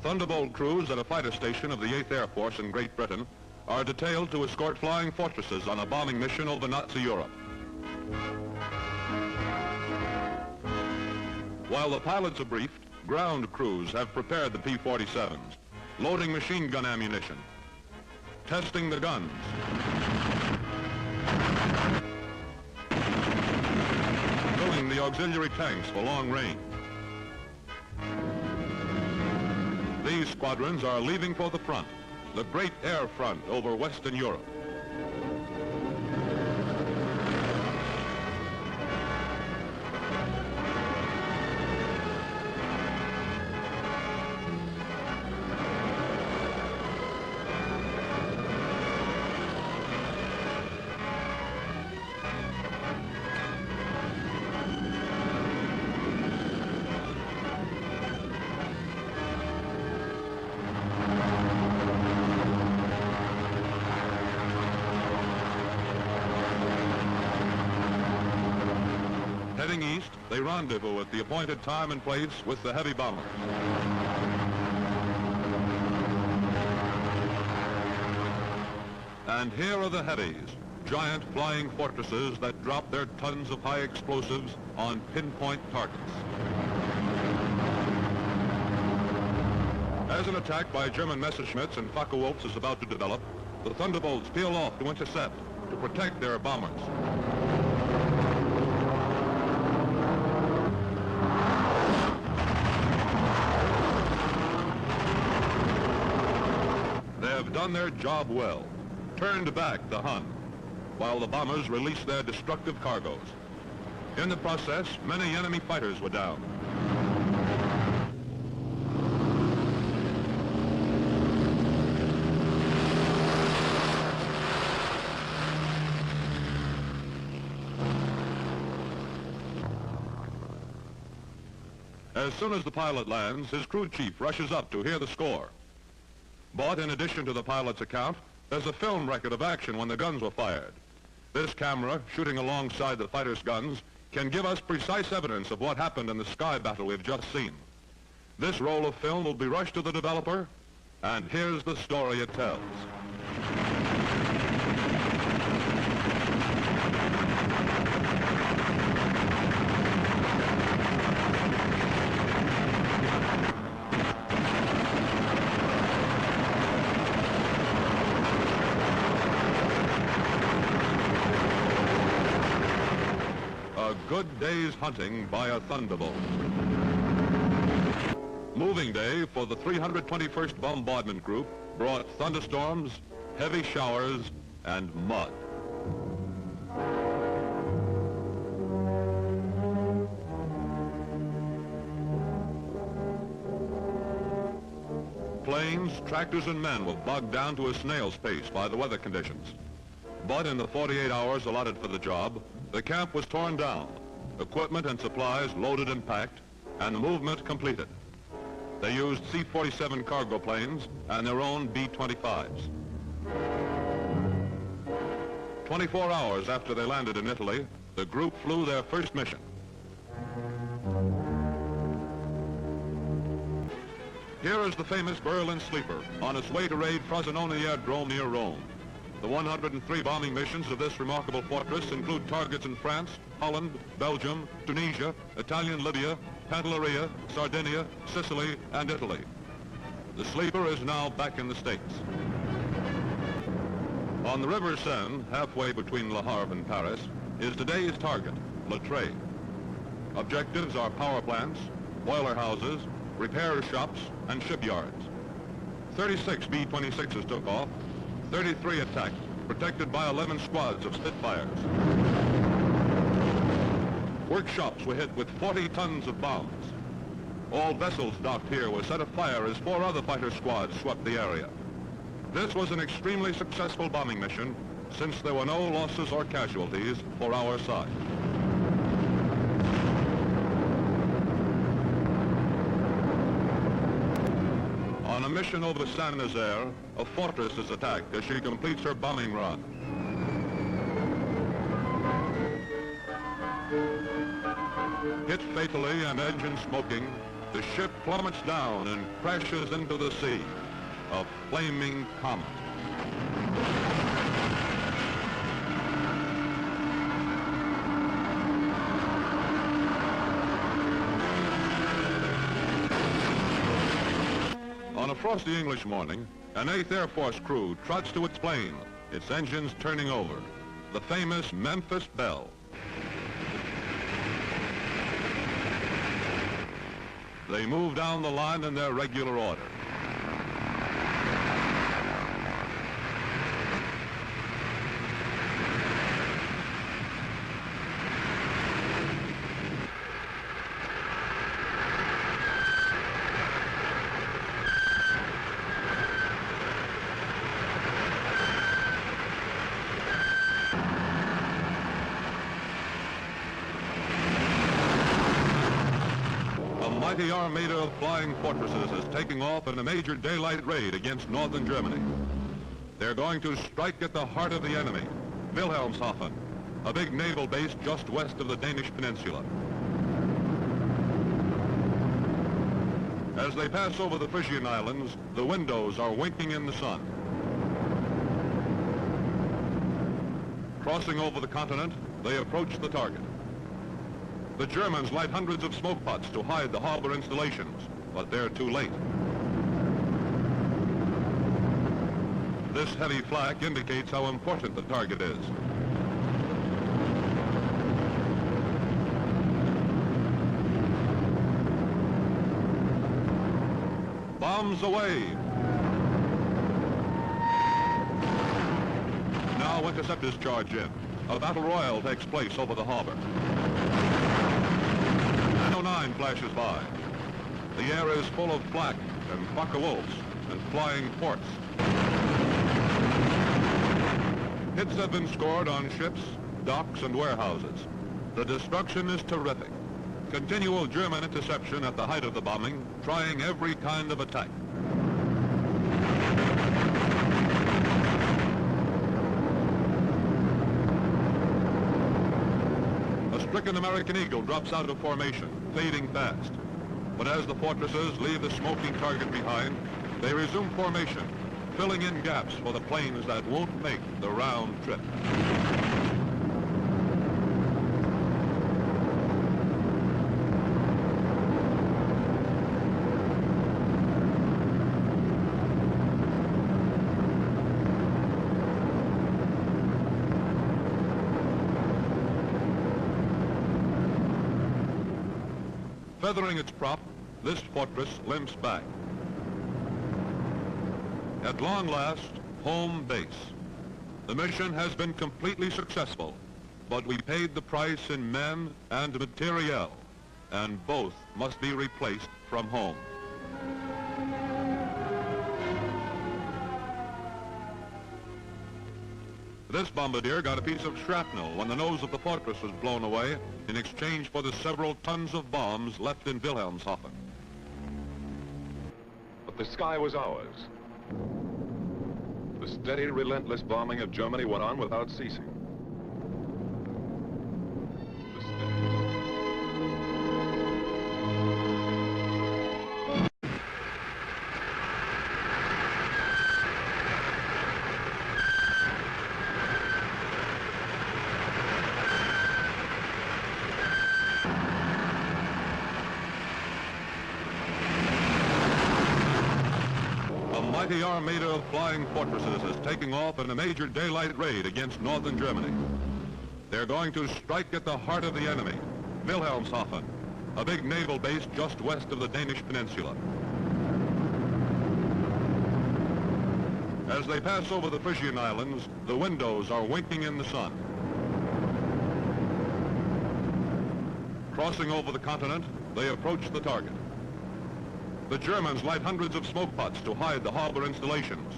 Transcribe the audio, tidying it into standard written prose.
Thunderbolt crews at a fighter station of the 8th Air Force in Great Britain are detailed to escort flying fortresses on a bombing mission over Nazi Europe. While the pilots are briefed, ground crews have prepared the P-47s, loading machine gun ammunition, testing the guns, filling the auxiliary tanks for long range. These squadrons are leaving for the front, the great air front over Western Europe. Heading east, they rendezvous at the appointed time and place with the heavy bombers. And here are the heavies, giant flying fortresses that drop their tons of high explosives on pinpoint targets. As an attack by German Messerschmitts and Focke-Wulfs is about to develop, the Thunderbolts peel off to intercept, to protect their bombers. Done their job well, turned back the Hun, while the bombers released their destructive cargoes. In the process, many enemy fighters were down. As soon as the pilot lands, his crew chief rushes up to hear the score. But in addition to the pilot's account, there's a film record of action when the guns were fired. This camera, shooting alongside the fighters' guns, can give us precise evidence of what happened in the sky battle we've just seen. This roll of film will be rushed to the developer, and here's the story it tells. A good day's hunting by a Thunderbolt. Moving day for the 321st Bombardment Group brought thunderstorms, heavy showers, and mud. Planes, tractors, and men were bogged down to a snail's pace by the weather conditions. But in the 48 hours allotted for the job, the camp was torn down, equipment and supplies loaded and packed, and movement completed. They used C-47 cargo planes and their own B-25s. 24 hours after they landed in Italy, the group flew their first mission. Here is the famous Berlin Sleeper on its way to raid Frosinone Aerodrome near Rome. The 103 bombing missions of this remarkable fortress include targets in France, Holland, Belgium, Tunisia, Italian Libya, Pantelleria, Sardinia, Sicily, and Italy. The Sleeper is now back in the States. On the River Seine, halfway between Le Havre and Paris, is today's target, Le Trait. Objectives are power plants, boiler houses, repair shops, and shipyards. 36 B-26s took off, 33 attacked, protected by 11 squads of Spitfires. Workshops were hit with 40 tons of bombs. All vessels docked here were set afire as 4 other fighter squads swept the area. This was an extremely successful bombing mission, since there were no losses or casualties for our side. On a mission over Saint-Nazaire, a fortress is attacked as she completes her bombing run. Hit fatally and engine smoking, the ship plummets down and crashes into the sea, a flaming comet. On a frosty English morning, an 8th Air Force crew trots to its plane, its engines turning over, the famous Memphis Belle. They move down the line in their regular order. A mighty armada of flying fortresses is taking off in a major daylight raid against northern Germany. They're going to strike at the heart of the enemy, Wilhelmshaven, a big naval base just west of the Danish peninsula. As they pass over the Frisian Islands, the windows are winking in the sun. Crossing over the continent, they approach the target. The Germans light hundreds of smoke pots to hide the harbor installations, but they're too late. This heavy flak indicates how important the target is. Bombs away! Now interceptors charge in. A battle royal takes place over the harbor. 909 flashes by. The air is full of flak and Focke-Wulfs and flying forts. Hits have been scored on ships, docks, and warehouses. The destruction is terrific. Continual German interception at the height of the bombing, trying every kind of attack. A stricken American Eagle drops out of formation, fading fast. But as the fortresses leave the smoking target behind, they resume formation, filling in gaps for the planes that won't make the round trip. Feathering its prop, this fortress limps back. At long last, home base. The mission has been completely successful, but we paid the price in men and materiel, and both must be replaced from home. This bombardier got a piece of shrapnel when the nose of the fortress was blown away in exchange for the several tons of bombs left in Wilhelmshaven. But the sky was ours. The steady, relentless bombing of Germany went on without ceasing. A mighty armada of flying fortresses is taking off in a major daylight raid against northern Germany. They're going to strike at the heart of the enemy, Wilhelmshaven, a big naval base just west of the Danish peninsula. As they pass over the Frisian Islands, the windows are winking in the sun. Crossing over the continent, they approach the target. The Germans light hundreds of smoke pots to hide the harbor installations,